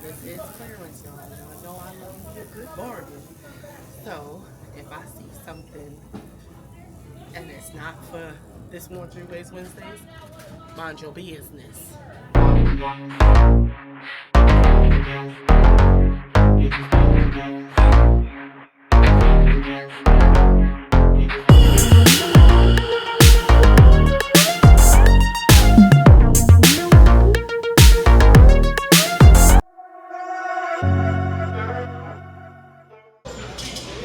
this is clearance, y'all. Y'all know I love a good bargain. So if I see something and it's not for this more three ways Wednesdays, mind your business.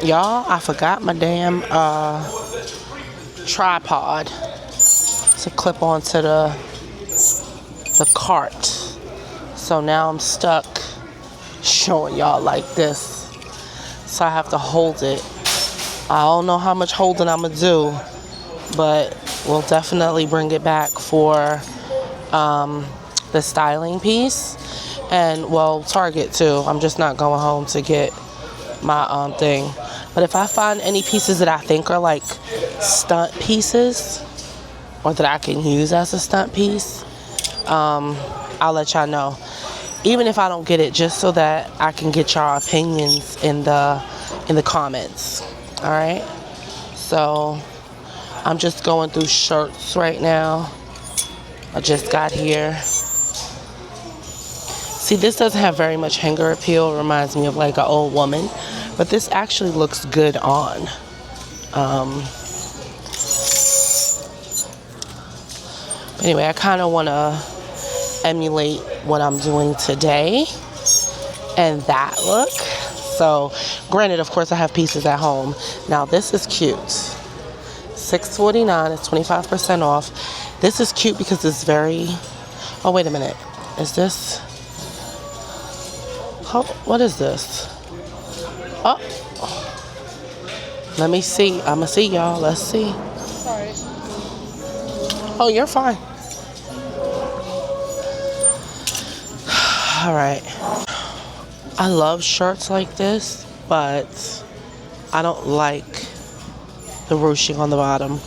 Y'all, I forgot my damn tripod to clip onto the cart. So now I'm stuck showing y'all like this. So I have to hold it. I don't know how much holding I'm gonna do, but we'll definitely bring it back for the styling piece. And well, Target too. I'm just not going home to get my thing. But if I find any pieces that I think are like stunt pieces or that I can use as a stunt piece, I'll let y'all know. Even if I don't get it, just so that I can get y'all opinions in the comments. All right. So I'm just going through shirts right now. I just got here. See, this doesn't have very much hanger appeal. It reminds me of like an old woman. But this actually looks good on. Anyway, I kind of want to emulate what I'm doing today and that look. So, granted, of course, I have pieces at home. Now, this is cute. $6.49. It's 25% off. This is cute because it's very... Oh, wait a minute. Is this... Oh, what is this? Oh, let me see. I'm gonna see y'all. Let's see. Sorry. Oh, you're fine. All right. I love shirts like this, but I don't like the ruching on the bottom.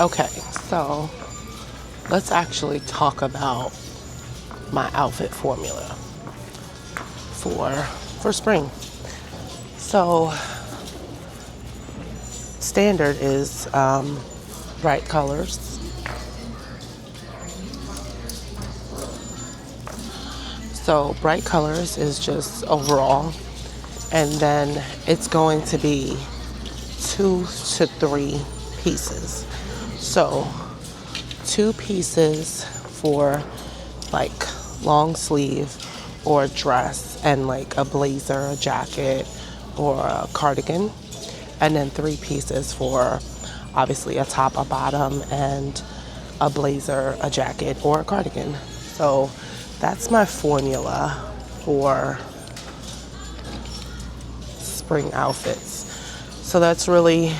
Okay, so let's actually talk about my outfit formula for spring. So standard is bright colors. So bright colors is just overall, and then it's going to be 2 to 3 pieces. So 2 pieces for like long sleeve or dress and like a blazer, a jacket, or a cardigan. And then 3 pieces for obviously a top, a bottom, and a blazer, a jacket, or a cardigan. So that's my formula for spring outfits. So that's really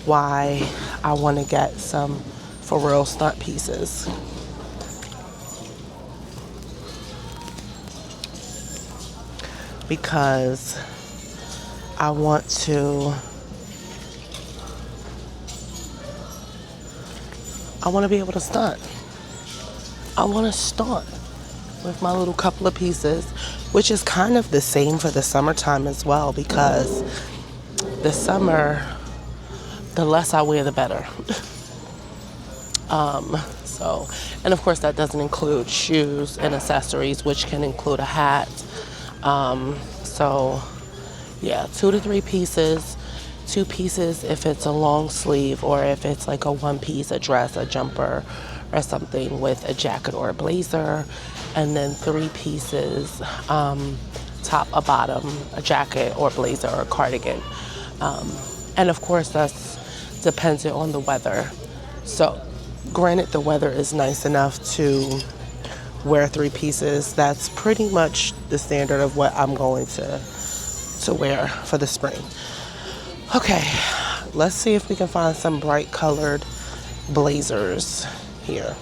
why I want to get some for real stunt pieces. Because I want to be able to stunt. I want to stunt with my little couple of pieces, which is kind of the same for the summertime as well, because the summer, the less I wear, the better. So, and of course that doesn't include shoes and accessories, which can include a hat. So yeah, 2 to 3 pieces, 2 pieces if it's a long sleeve, or if it's like a 1 piece, a dress, a jumper, or something with a jacket or a blazer, and then 3 pieces, top, a bottom, a jacket or blazer or a cardigan. And of course that's dependent on the weather. So granted, the weather is nice enough to wear 3 pieces. That's pretty much the standard of what I'm going to wear for the spring. Okay, let's see if we can find some bright colored blazers here.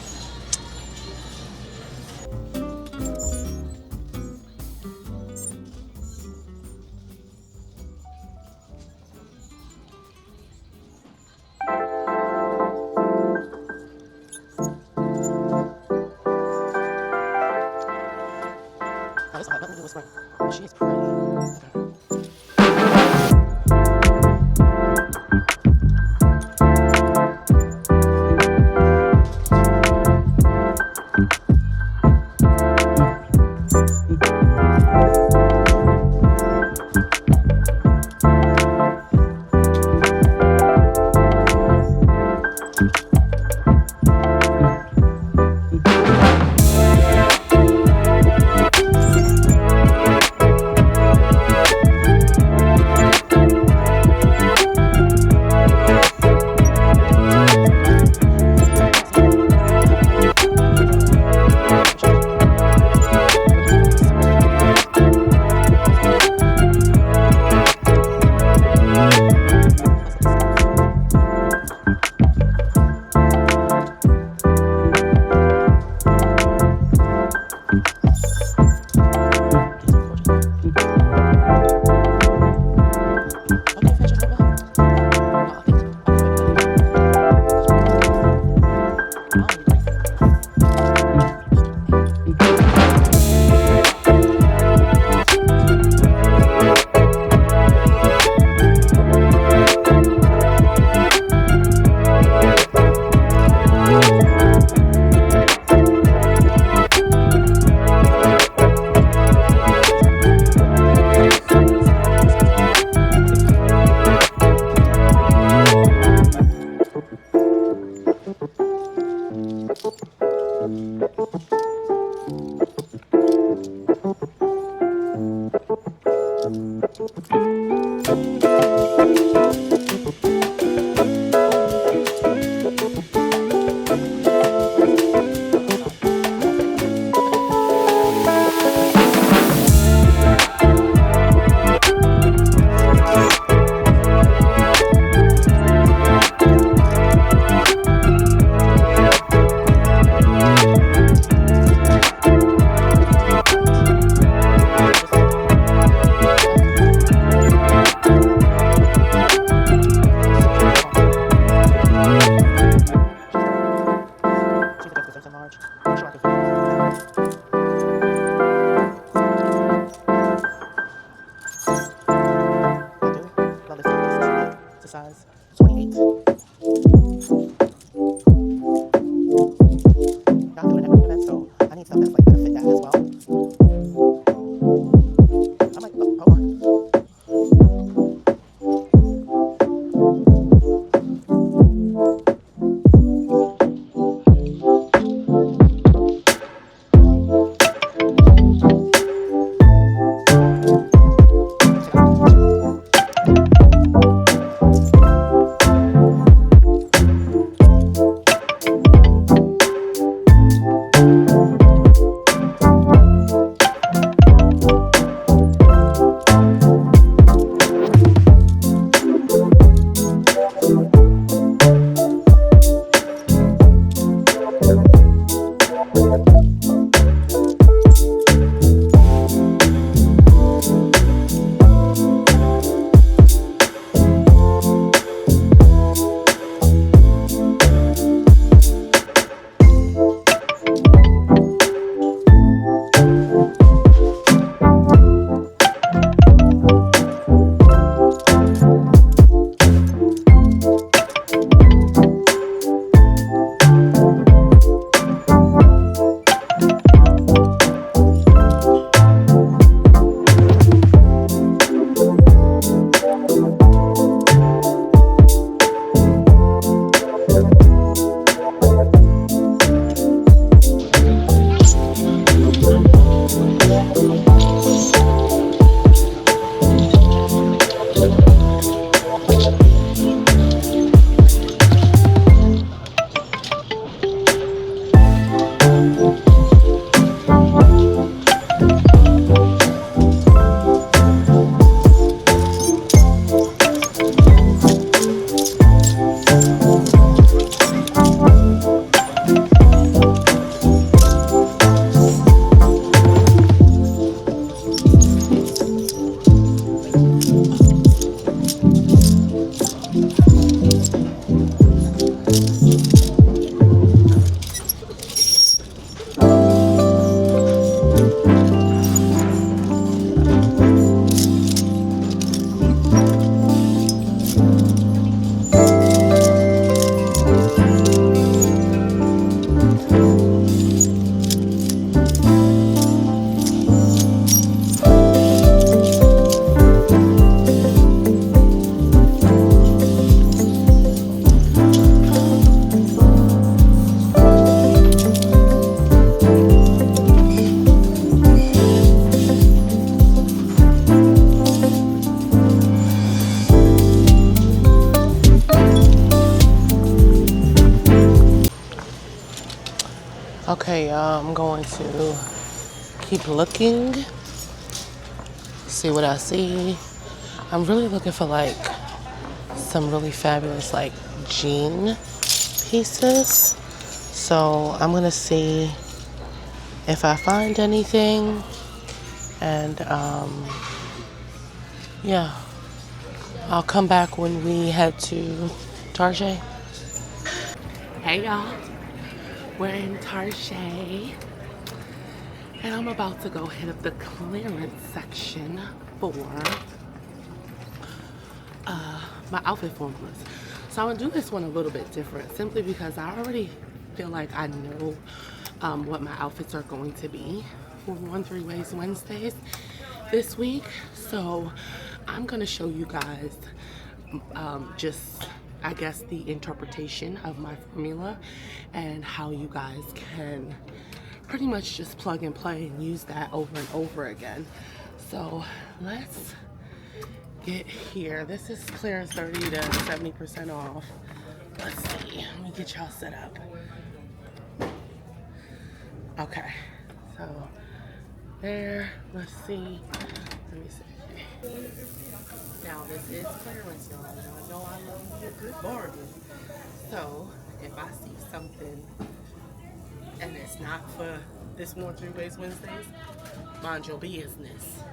Oh, this nothing to do with spring. She's pretty. the size 28. Not doing networking events, so I need stuff that's like gonna fit that as well. I'm like, oh, hold on. Okay, I'm going to keep looking, see what I see. I'm really looking for like some really fabulous like jean pieces. So I'm gonna see if I find anything, and yeah, I'll come back when we head to Target. Hey y'all. We're in Target, and I'm about to go hit up the clearance section for my outfit formulas. So I'm gonna do this one a little bit different, simply because I already feel like I know what my outfits are going to be for 1 3 Ways Wednesdays this week. So I'm gonna show you guys just, I guess, the interpretation of my formula and how you guys can pretty much just plug and play and use that over and over again. So let's get here. This is clearance 30 to 70% off. Let's see, let me get y'all set up. Okay, so there, let's see, let me see. Now this is clearance, y'all. I know I love a good bargain. So if I see something and it's not for this 1 3 Ways Wednesdays, mind your business.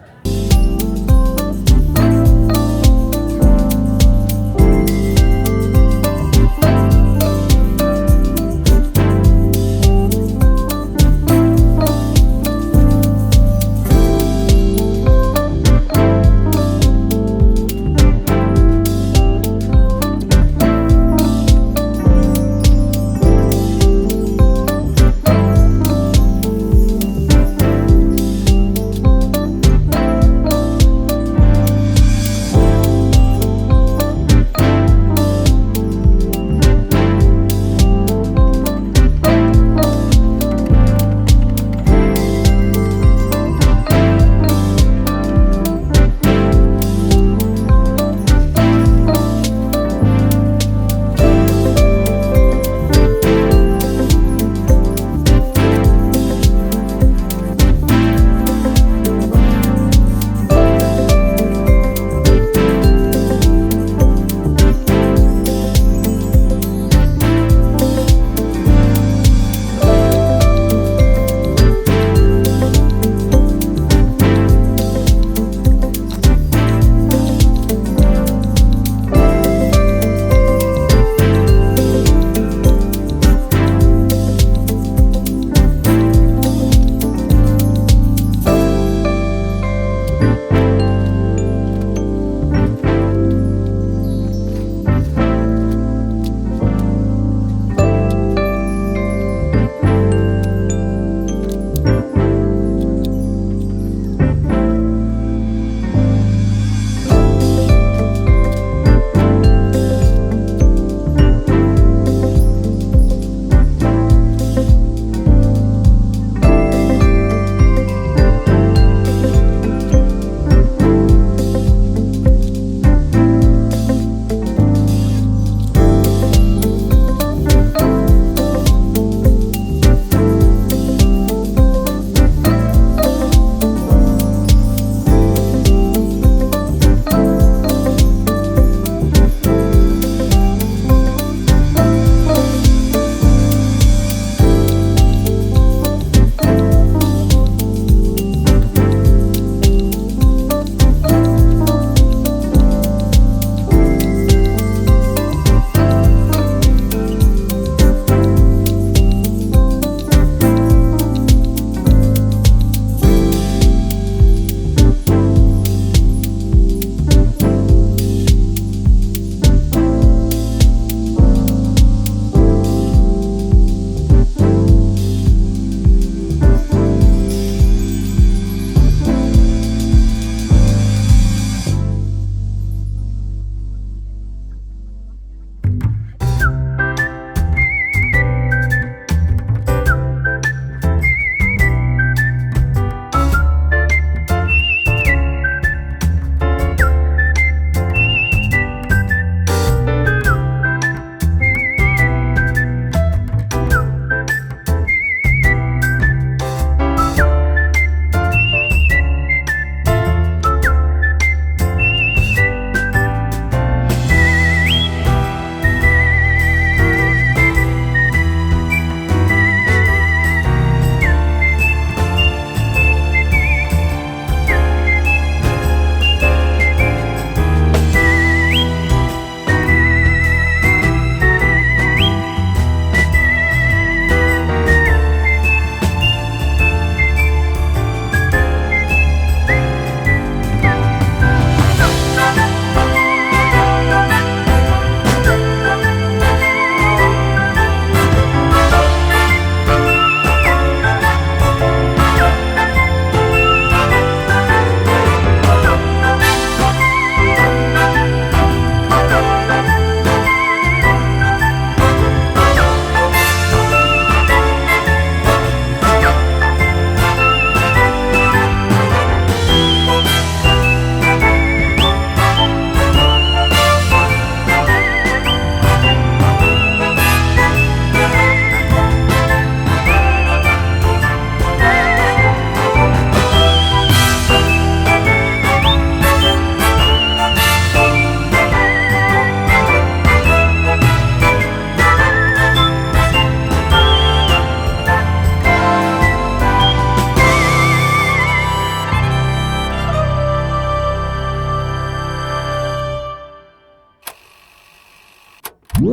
Ma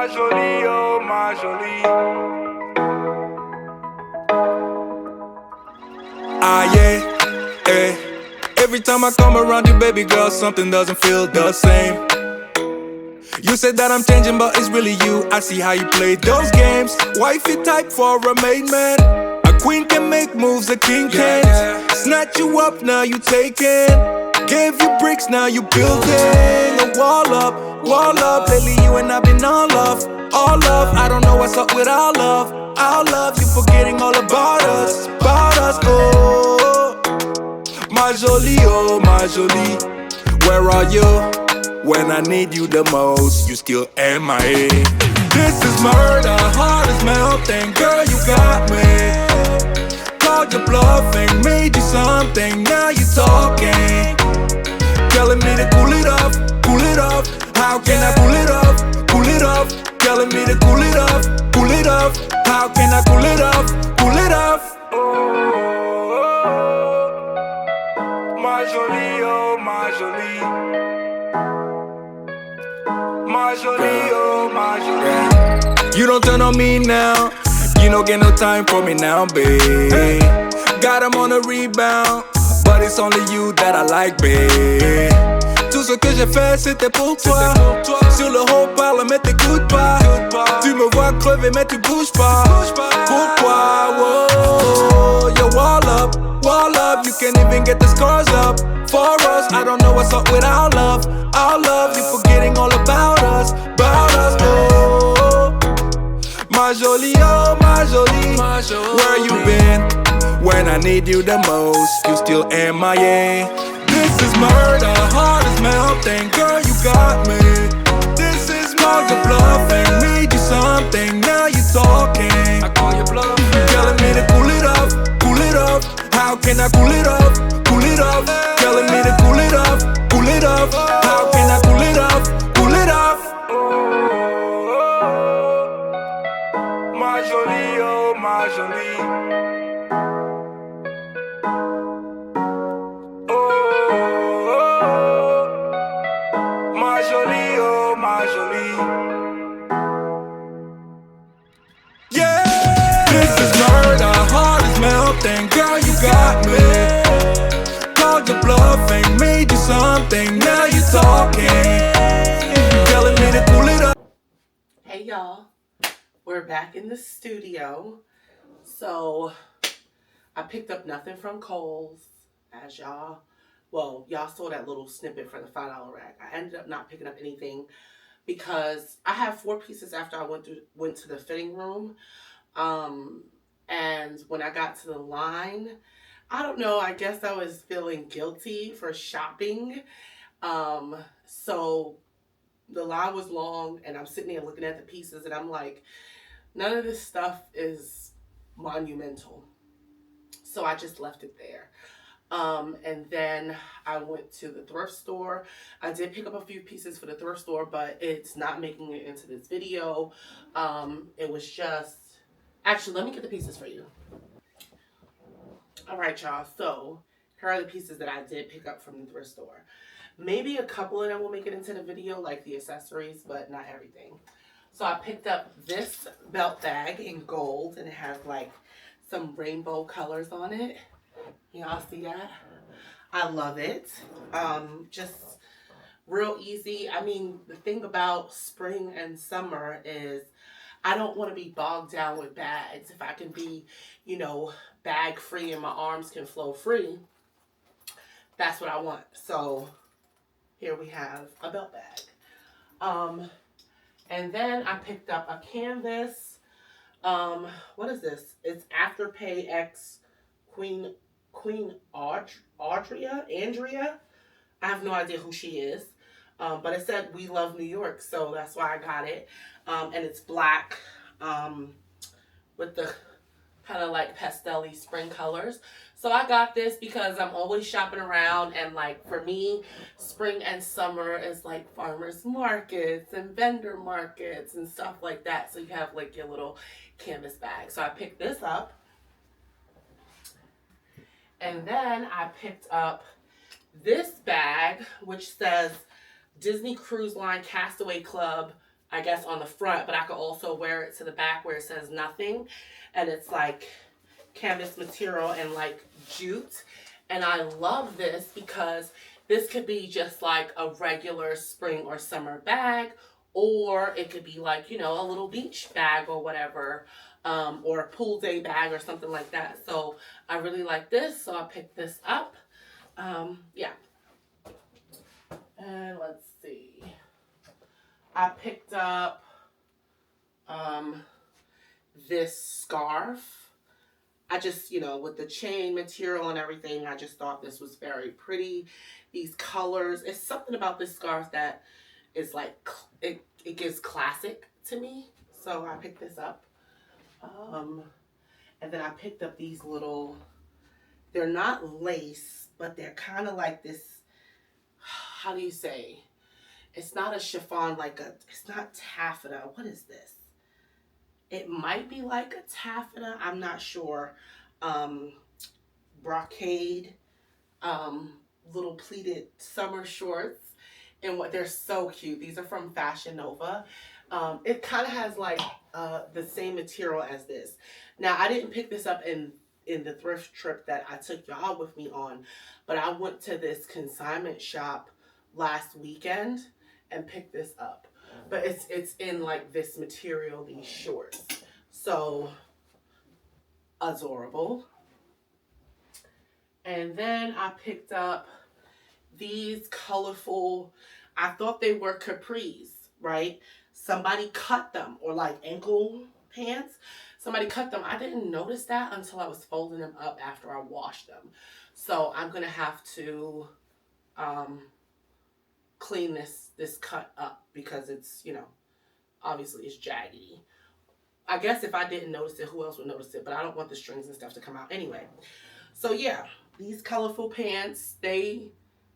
jolie, oh ma jolie. Ah yeah, eh. Every time I come around you, baby girl, something doesn't feel the same. You said that I'm changing, but it's really you. I see how you play those games. Wifey type for a main man. A queen can make moves, a king can't. Snatch you up, now you taking. Gave you bricks, now you building a wall up, wall up. Lately you and I've been all love, all love. I don't know what's up with our love, our love. You forgetting all about us, oh. Ma jolie, oh ma jolie. Where are you? When I need you the most, you still MIA. This is murder, heart is melting. Girl, you got me. Called your bluffing, made you something. Now you talking, telling me to cool it off, cool it off. How can I cool it off, cool it off? Telling me to cool it off, cool it off. How can I cool it off, cool it off? Ma jolie, oh ma jolie. Ma jolie, oh ma jolie. You don't turn on me now. You don't get no time for me now, babe. Got him on a rebound, but it's only you that I like, babe. Tout ce que j'ai fait c'était pour toi. Sur le haut parle mais t'écoutes pas. Tu me vois crever mais tu bouges pas. Pourquoi? Whoa, you're wall up, wall up. You can't even get the scars up for us. I don't know what's up with our love, our love. You're forgetting all about us, oh. Ma jolie, oh ma jolie. Where you been? When I need you the most, you still MIA. This is murder, heart is melting. Girl, you got me. This is more than bluffing. Made you something, now you talking. I call you bluffing. Telling me to cool it off, cool it off. How can I cool it off, cool it off? Telling me to cool it off, cool it off. How can I cool it off, cool it off? Ma jolie, oh ma jolie. Ma jolie, oh ma jolie. Yeah, this is murder, heart is melting. Girl, you got me. Called your bluffing, made you something. Now you talking, telling me to cool it up. Hey y'all, we're back in the studio. So I picked up nothing from Kohl's, as y'all saw that little snippet for the $5 rack. I ended up not picking up anything because I have 4 pieces after I went to the fitting room. And when I got to the line, I don't know, I guess I was feeling guilty for shopping. So the line was long and I'm sitting there looking at the pieces and I'm like, none of this stuff is monumental. So I just left it there. And then I went to the thrift store. I did pick up a few pieces for the thrift store, but it's not making it into this video. It was just, actually, let me get the pieces for you. All right, y'all. So here are the pieces that I did pick up from the thrift store. Maybe a couple of them will make it into the video, like the accessories, but not everything. So I picked up this belt bag in gold, and it has like some rainbow colors on it. Y'all see that? I love it. Just real easy. I mean, the thing about spring and summer is I don't want to be bogged down with bags. If I can be, bag free and my arms can flow free, that's what I want. So here we have a belt bag. And then I picked up a canvas. What is this? It's Afterpay X Queen Andrea. I have no idea who she is. But it said "We Love New York," so that's why I got it. And it's black with the kind of like pastel-y spring colors. So I got this because I'm always shopping around, and like for me, spring and summer is like farmers markets and vendor markets and stuff like that. So you have like your little canvas bag. So I picked this up. And then I picked up this bag, which says Disney Cruise Line Castaway Club, I guess, on the front, but I could also wear it to the back where it says nothing. And it's like canvas material and like jute. And I love this because this could be just like a regular spring or summer bag, or it could be like, you know, a little beach bag or whatever, or a pool day bag or something like that. So I really like this, so I picked this up. Yeah. And let's see. I picked up this scarf. I just, you know, with the chain material and everything, I just thought this was very pretty. These colors, it's something about this scarf that is like, it gives classic to me. So I picked this up. And then I picked up these little, they're not lace, but they're kind of like this, how do you say? It's not a chiffon, like it's not taffeta. What is this? It might be like a taffeta. I'm not sure. Brocade, little pleated summer shorts. And what, they're so cute. These are from Fashion Nova. It kind of has like the same material as this. Now, I didn't pick this up in the thrift trip that I took y'all with me on, but I went to this consignment shop last weekend and picked this up. But it's in like this material, these shorts. So adorable. And then I picked up these colorful, I thought they were capris, right? Somebody cut them, or like ankle pants. Somebody cut them. I didn't notice that until I was folding them up after I washed them. So I'm gonna have to clean this cut up because it's, you know, obviously it's jaggedy. I guess if I didn't notice it, who else would notice it? But I don't want the strings and stuff to come out anyway. So yeah, these colorful pants, they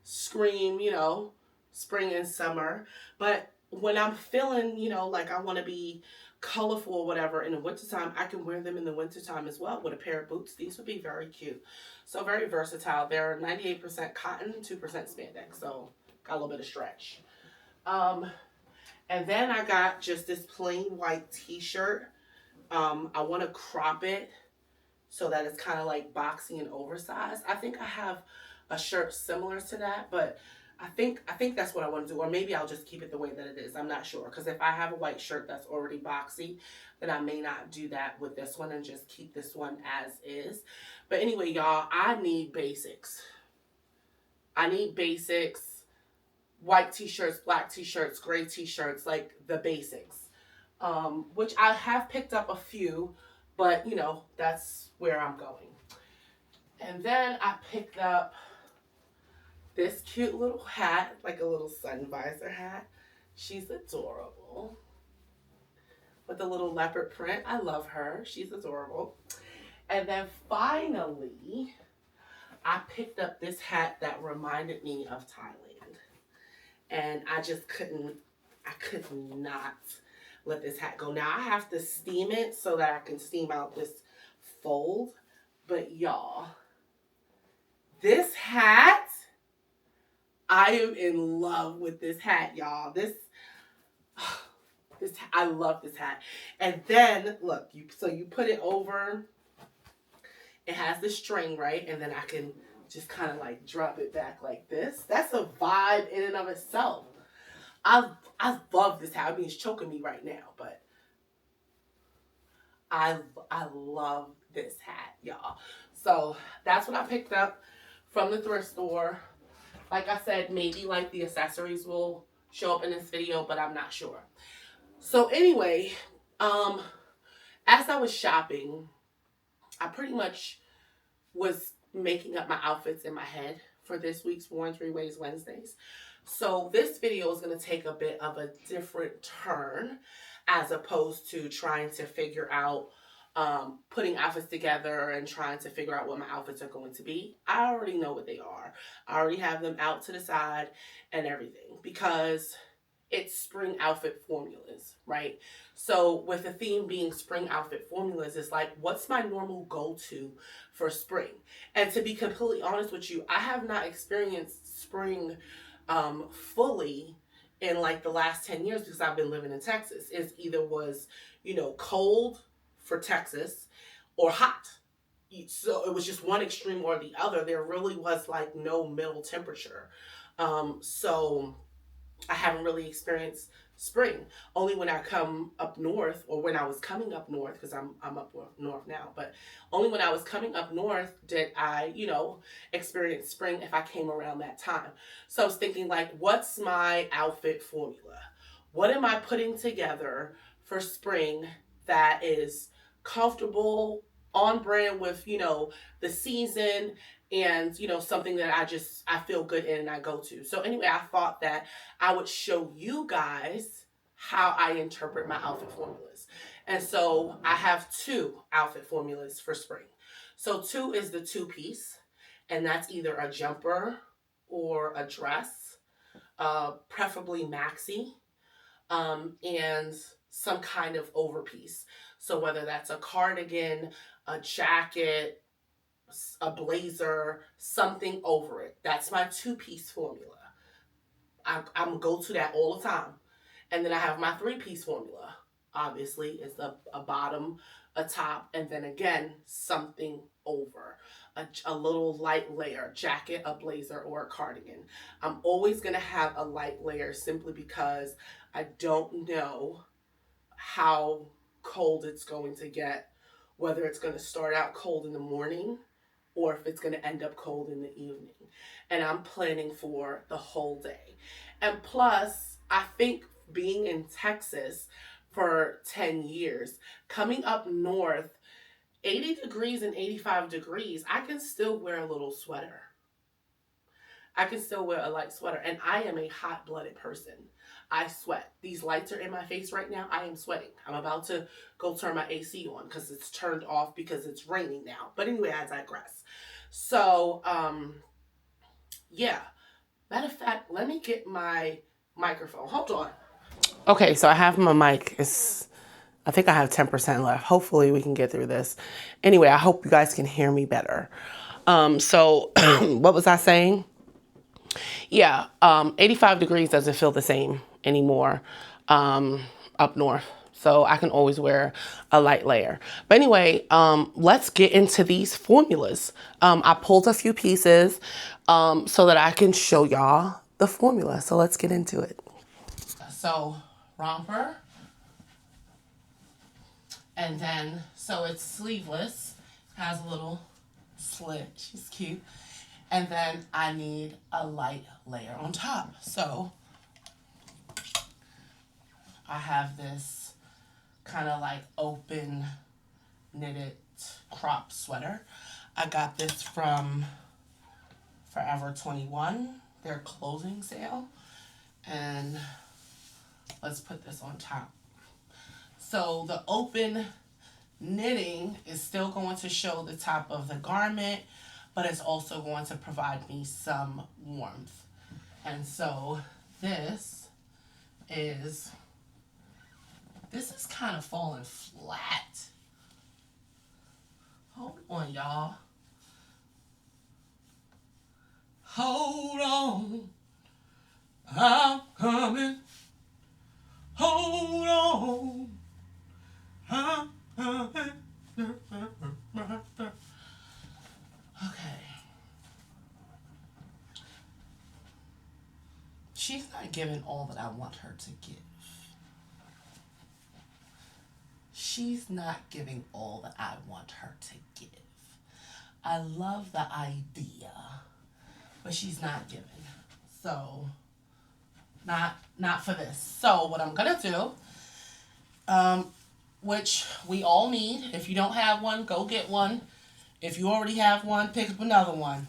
scream, you know, spring and summer. But when I'm feeling, you know, like I want to be colorful or whatever in the wintertime, I can wear them in the wintertime as well with a pair of boots. These would be very cute. So very versatile. They're 98% cotton, 2% spandex. So got a little bit of stretch. And then I got just this plain white t-shirt. I want to crop it so that it's kind of like boxy and oversized. I think I have a shirt similar to that, but I think that's what I want to do. Or maybe I'll just keep it the way that it is. I'm not sure. Because if I have a white shirt that's already boxy, then I may not do that with this one and just keep this one as is. But anyway, y'all, I need basics. I need basics. White t-shirts, black t-shirts, gray t-shirts, like the basics. Which I have picked up a few, but you know, that's where I'm going. And then I picked up this cute little hat, like a little sun visor hat. She's adorable. With a little leopard print. I love her. She's adorable. And then finally, I picked up this hat that reminded me of Thailand. And I just could not let this hat go. Now I have to steam it so that I can steam out this fold. But y'all, this hat, I am in love with this hat, y'all. I love this hat. And then look, so you put it over. It has the string, right? And then I can just kind of like drop it back like this. That's a vibe in and of itself. I love this hat. I mean, it's choking me right now, but I love this hat, y'all. So that's what I picked up from the thrift store. Like I said, maybe like the accessories will show up in this video, but I'm not sure. So anyway, as I was shopping, I pretty much was making up my outfits in my head for this week's Worn 3 Ways Wednesdays. So this video is going to take a bit of a different turn as opposed to trying to figure out putting outfits together and trying to figure out what my outfits are going to be. I already know what they are. I already have them out to the side and everything because it's spring outfit formulas, right? So with the theme being spring outfit formulas, it's like, what's my normal go-to for spring? And to be completely honest with you, I have not experienced spring fully in like the last 10 years, because I've been living in Texas, is either was, cold for Texas or hot. So it was just one extreme or the other. There really was like no middle temperature. So I haven't really experienced spring. Only when I come up north, or when I was coming up north, because I'm up north now. But only when I was coming up north did I, experience spring if I came around that time. So I was thinking, like, what's my outfit formula? What am I putting together for spring that is comfortable, on brand with, the season, and something that I feel good in and I go to. So anyway, I thought that I would show you guys how I interpret my outfit formulas. And so I have two outfit formulas for spring. So two is the two piece, and that's either a jumper or a dress, preferably maxi, and some kind of overpiece. So whether that's a cardigan, a jacket, a blazer, something over it. That's my two-piece formula. I'm go to that all the time. And then I have my three-piece formula. Obviously, it's a bottom, a top, and then again, something over. A little light layer, jacket, a blazer, or a cardigan. I'm always going to have a light layer simply because I don't know how cold it's going to get, whether it's going to start out cold in the morning or if it's going to end up cold in the evening. And I'm planning for the whole day. And plus, I think being in Texas for 10 years, coming up north, 80 degrees and 85 degrees, I can still wear a little sweater. I can still wear a light sweater. And I am a hot-blooded person. I sweat. These lights are in my face right now. I am sweating. I'm about to go turn my AC on because it's turned off because it's raining now. But anyway, I digress. So, yeah. Matter of fact, let me get my microphone. Hold on. Okay, so I have my mic. I think I have 10% left. Hopefully we can get through this. Anyway, I hope you guys can hear me better. So what was I saying? Yeah, 85 degrees doesn't feel the same anymore up north. So I can always wear a light layer. But anyway, let's get into these formulas. I pulled a few pieces so that I can show y'all the formula. So let's get into it. So romper. And then, so it's sleeveless, has a little slit. She's cute. And then I need a light layer on top. So I have this kind of like open knitted crop sweater. I got this from Forever 21, their closing sale. And let's put this on top. So the open knitting is still going to show the top of the garment, but it's also going to provide me some warmth. And so this is kind of falling flat. Hold on, y'all. Hold on. I'm coming. Hold on. I'm coming. Okay. She's not giving all that I want her to give. She's not giving all that I want her to give. I love the idea, but she's not giving. So, not for this. So, what I'm gonna do, which we all need. If you don't have one, go get one. If you already have one, pick up another one.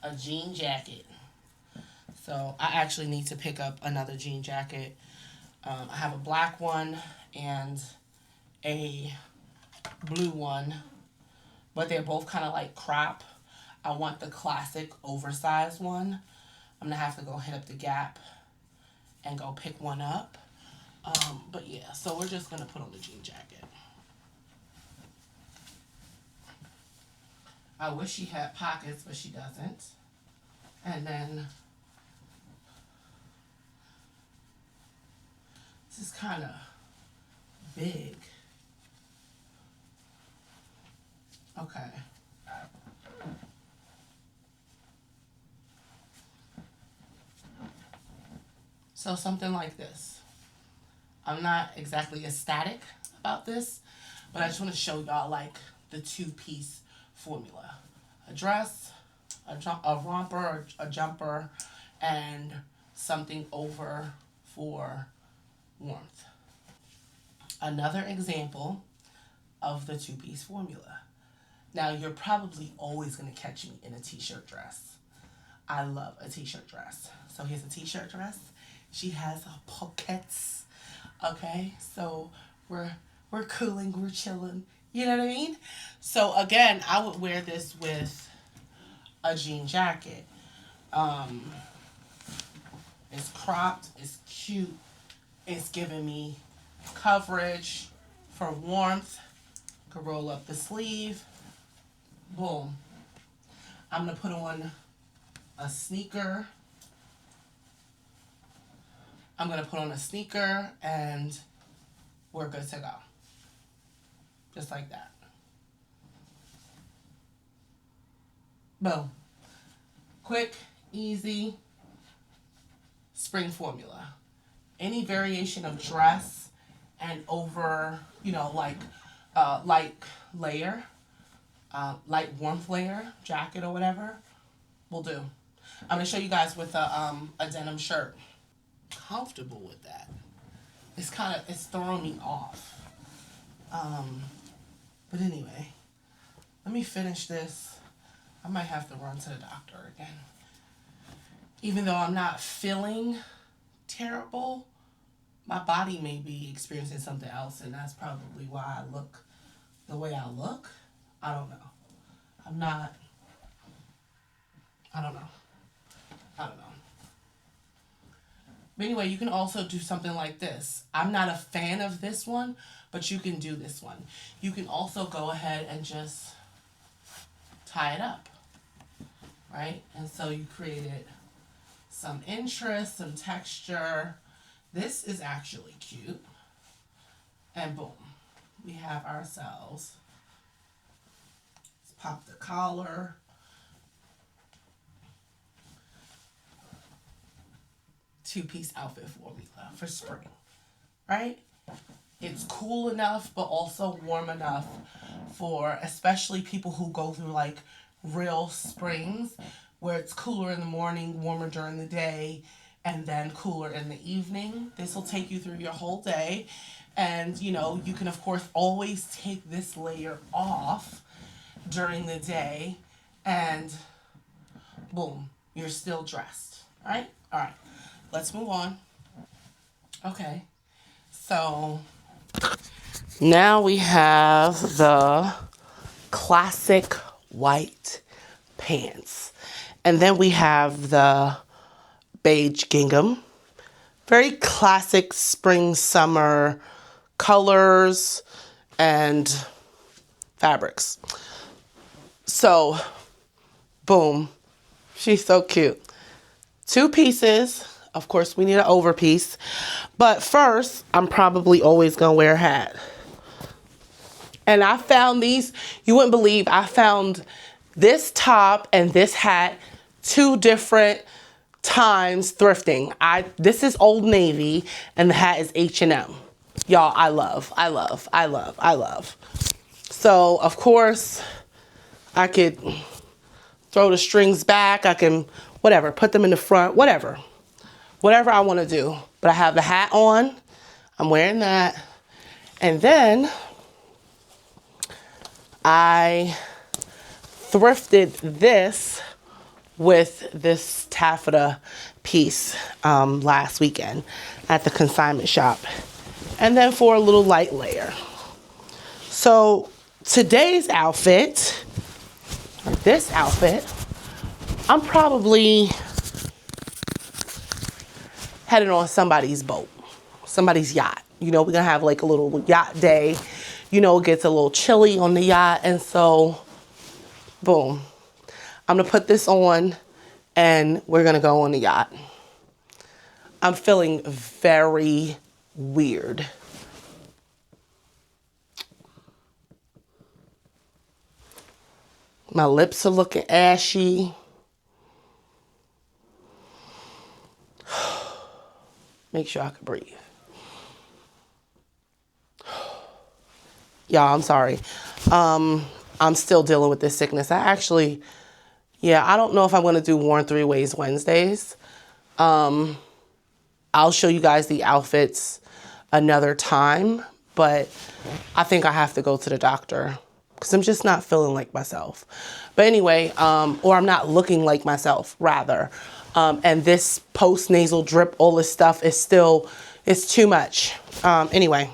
A jean jacket. So I actually need to pick up another jean jacket. I have a black one and a blue one, but they're both kind of like crop. I want the classic oversized one. I'm gonna have to go hit up the Gap and go pick one up. But yeah, so we're just gonna put on the jean jacket. I wish she had pockets, but she doesn't. And then This is kind of big. Okay. So something like this. I'm not exactly ecstatic about this, but I just want to show y'all like the two-piece formula. A dress, a romper, a jumper, and something over for warmth. Another example of the two-piece formula. Now, you're probably always going to catch me in a t-shirt dress. I love a t-shirt dress. So here's a t-shirt dress. She has pockets. Okay, so we're cooling, we're chilling. You know what I mean? So again, I would wear this with a jean jacket. It's cropped, it's cute, it's giving me coverage for warmth. Could roll up the sleeve. Boom. I'm gonna put on a sneaker. I'm gonna put on a sneaker and we're good to go. Just like that. Boom. Quick, easy, spring formula. Any variation of dress and over, you know, like light layer, light warmth layer, jacket or whatever, will do. I'm gonna show you guys with a denim shirt. Comfortable with that. It's throwing me off. But anyway, let me finish this. I might have to run to the doctor again. Even though I'm not feeling terrible, my body may be experiencing something else, and that's probably why I look the way I look. I don't know. I don't know. I don't know. But anyway, you can also do something like this. I'm not a fan of this one, but you can do this one. You can also go ahead and just tie it up, right? And so you created some interest, some texture. This is actually cute. And boom, we have ourselves. Let's pop the collar. Two-piece outfit formula for spring, right? It's cool enough, but also warm enough for especially people who go through like real springs where it's cooler in the morning, warmer during the day, and then cooler in the evening. This will take you through your whole day. And, you know, you can, of course, always take this layer off during the day and boom, you're still dressed, right? All right. Let's move on. Okay, so now we have the classic white pants. And then we have the beige gingham. Very classic spring, summer colors and fabrics. So, boom, she's so cute. Two pieces. Of course, we need an over piece. But first, I'm probably always going to wear a hat. And I found these, you wouldn't believe, I found this top and this hat 2 different times thrifting. This is Old Navy and the hat is H&M. Y'all, I love. So, of course, I could throw the strings back. I can, whatever, put them in the front, whatever I want to do. But I have the hat on. I'm wearing that. And then I thrifted this with this taffeta piece last weekend at the consignment shop. And then for a little light layer. So today's outfit, or this outfit, I'm probably heading on somebody's boat, somebody's yacht. You know, we're gonna have like a little yacht day. You know, it gets a little chilly on the yacht. And so, boom, I'm gonna put this on and we're gonna go on the yacht. I'm feeling very weird. My lips are looking ashy. Make sure I can breathe. Y'all, I'm sorry. I'm still dealing with this sickness. I don't know if I'm going to do Worn 3 Ways Wednesdays. I'll show you guys the outfits another time, but I think I have to go to the doctor because I'm just not feeling like myself. But anyway, or I'm not looking like myself, rather. And this post-nasal drip, all this stuff is still, it's too much. Anyway,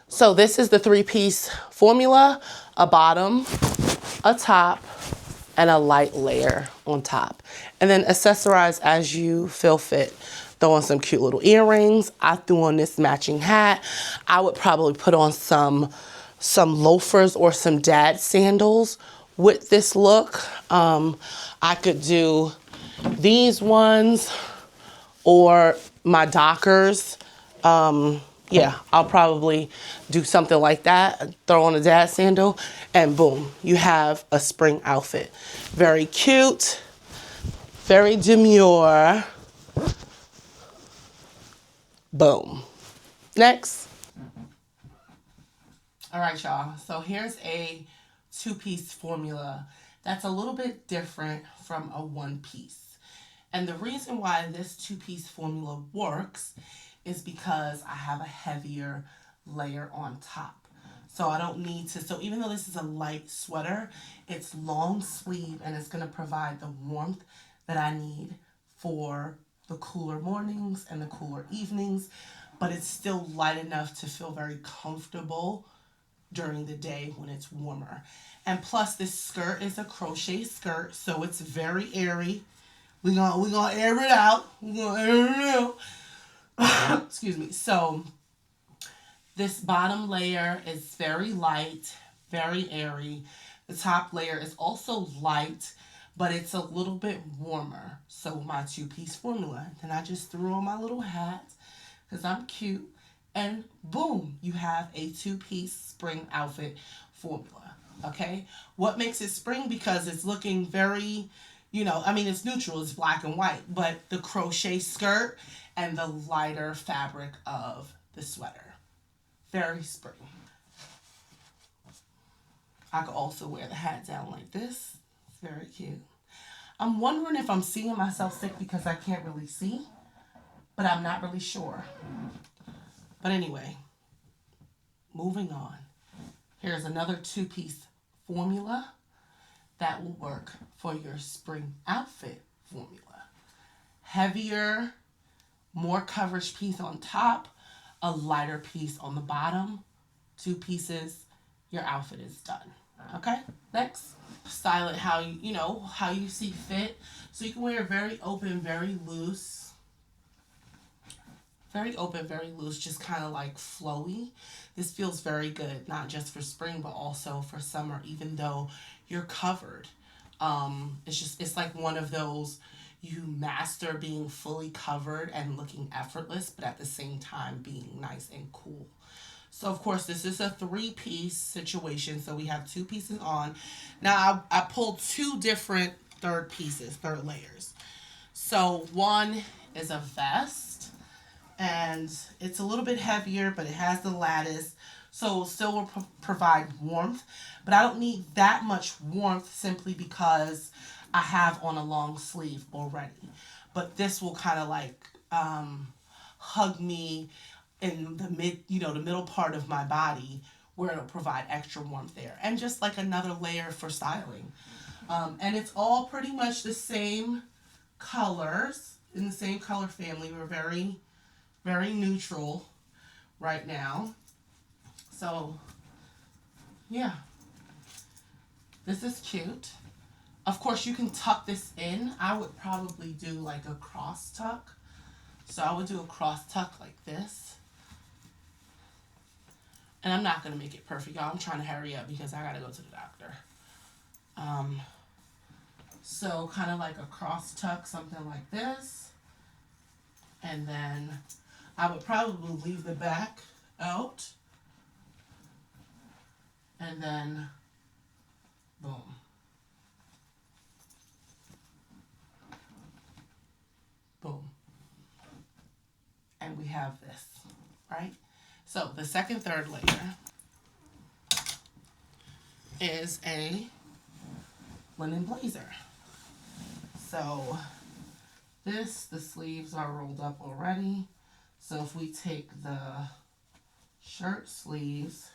so this is the 3-piece formula, a bottom, a top, and a light layer on top. And then accessorize as you feel fit. Throw on some cute little earrings. I threw on this matching hat. I would probably put on some loafers or some dad sandals with this look. I could do these ones or my Dockers. Yeah, I'll probably do something like that. Throw on a dad sandal and boom, you have a spring outfit. Very cute, very demure. Boom. Next. All right, y'all. So here's a 2-piece formula that's a little bit different from a 1-piece. And the reason why this 2-piece formula works is because I have a heavier layer on top. So I don't need to, so even though this is a light sweater, it's long sleeve and it's going to provide the warmth that I need for the cooler mornings and the cooler evenings, but it's still light enough to feel very comfortable during the day when it's warmer. And plus this skirt is a crochet skirt, so it's very airy. We're gonna air it out. Excuse me. So this bottom layer is very light, very airy. The top layer is also light, but it's a little bit warmer. So my 2-piece formula. Then I just threw on my little hat because I'm cute. And boom, you have a 2-piece spring outfit formula. Okay? What makes it spring? Because it's looking very, it's neutral. It's black and white. But the crochet skirt and the lighter fabric of the sweater. Very spring. I could also wear the hat down like this. It's very cute. I'm wondering if I'm seeing myself sick because I can't really see, but I'm not really sure. But anyway, moving on. Here's another 2-piece formula that will work for your spring outfit formula. Heavier, more coverage piece on top, a lighter piece on the bottom, 2 pieces, your outfit is done. Okay, next. Style it how how you see fit. So you can wear it very open, very loose. Very open, very loose, just kind of like flowy. This feels very good, not just for spring, but also for summer, even though you're covered. It's like one of those, you master being fully covered and looking effortless, but at the same time being nice and cool. So, of course, this is a 3-piece situation. So we have 2 pieces on. Now, I pulled 2 different third layers. So one is a vest. And it's a little bit heavier, but it has the lattice. So it still will provide warmth. But I don't need that much warmth simply because I have on a long sleeve already. But this will kind of like hug me in the middle part of my body where it'll provide extra warmth there. And just like another layer for styling. And it's all pretty much the same colors, in the same color family. We're very, very neutral right now. So, yeah. This is cute. Of course, you can tuck this in. I would probably do like a cross tuck. So I would do a cross tuck like this. And I'm not going to make it perfect, y'all. I'm trying to hurry up because I got to go to the doctor. So kind of like a cross tuck, something like this. And then I would probably leave the back out. And then, boom. Boom. And we have this, right? So the second, third layer is a linen blazer. So this, the sleeves are rolled up already. So if we take the shirt sleeves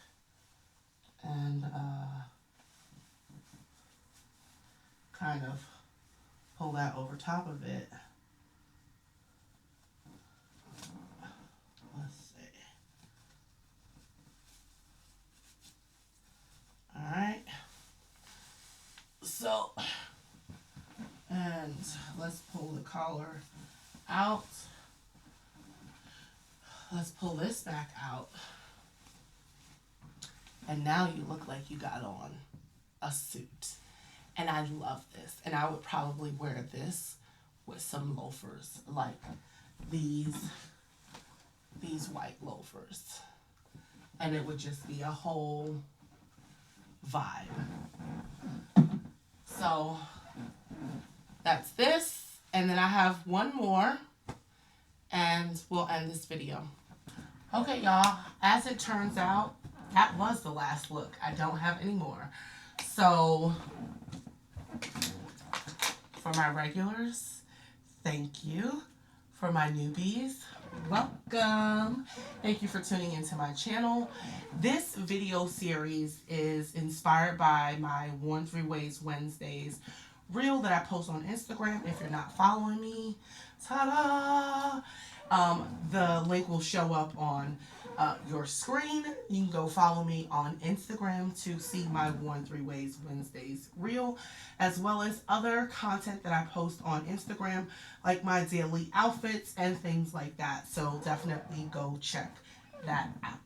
and kind of pull that over top of it. Let's see. All right. So, and let's pull the collar out. Let's pull this back out. And now you look like you got on a suit. And I love this. And I would probably wear this with some loafers, like these white loafers. And it would just be a whole vibe. So that's this. And then I have one more. And we'll end this video. Okay, y'all. As it turns out, that was the last look. I don't have any more. So, for my regulars, thank you. For my newbies, welcome. Thank you for tuning into my channel. This video series is inspired by my Worn 3 Ways Wednesdays reel that I post on Instagram. If you're not following me, ta-da! The link will show up on your screen. You can go follow me on Instagram to see my Worn 3 Ways Wednesdays reel, as well as other content that I post on Instagram, like my daily outfits and things like that. So definitely go check that out.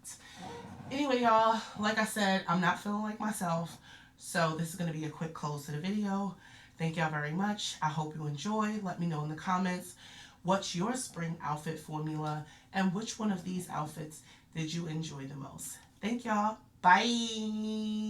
Anyway, y'all, like I said, I'm not feeling like myself, so this is going to be a quick close to the video. Thank y'all very much. I hope you enjoy. Let me know in the comments what's your spring outfit formula and which one of these outfits did you enjoy the most. Thank y'all. Bye.